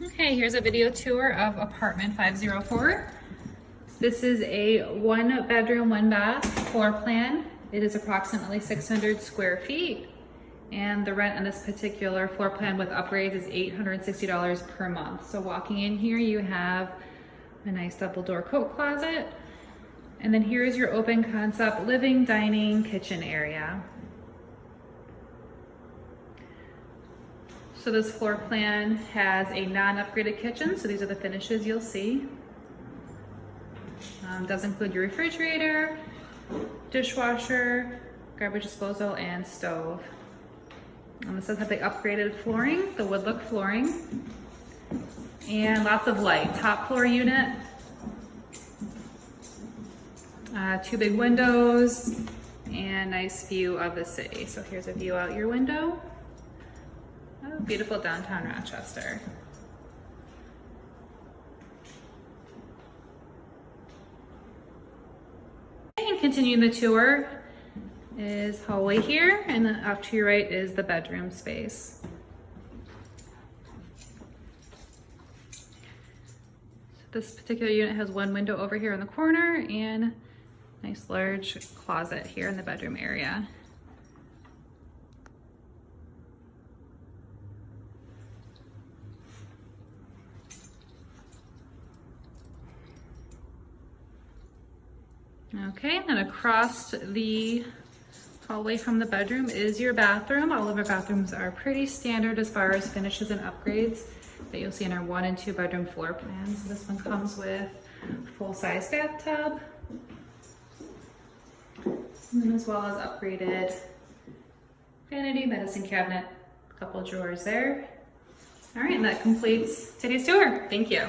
Okay, here's a video tour of apartment 504. This is a 1-bedroom, 1-bath floor plan. It is approximately 600 square feet. And the rent on this particular floor plan with upgrades is $860 per month. So walking in here, you have a nice double door coat closet. And then here's your open concept living, dining, kitchen area. So this floor plan has a non-upgraded kitchen. So these are the finishes you'll see. Does include your refrigerator, dishwasher, garbage disposal, and stove. This does have the upgraded flooring, the wood look flooring, and lots of light. Top floor unit, 2 big windows, and nice view of the city. So here's a view out your window. Oh, beautiful downtown Rochester. And continuing the tour is hallway here, and then off to your right is the bedroom space. So this particular unit has 1 window over here in the corner and nice large closet here in the bedroom area. Okay, and across the hallway from the bedroom is your bathroom. All of our bathrooms are pretty standard as far as finishes and upgrades that you'll see in our 1 and 2 bedroom floor plans. So this one comes with full-size bathtub, and then as well as upgraded vanity, medicine cabinet, a couple drawers there. All right, and that completes today's tour. Thank you.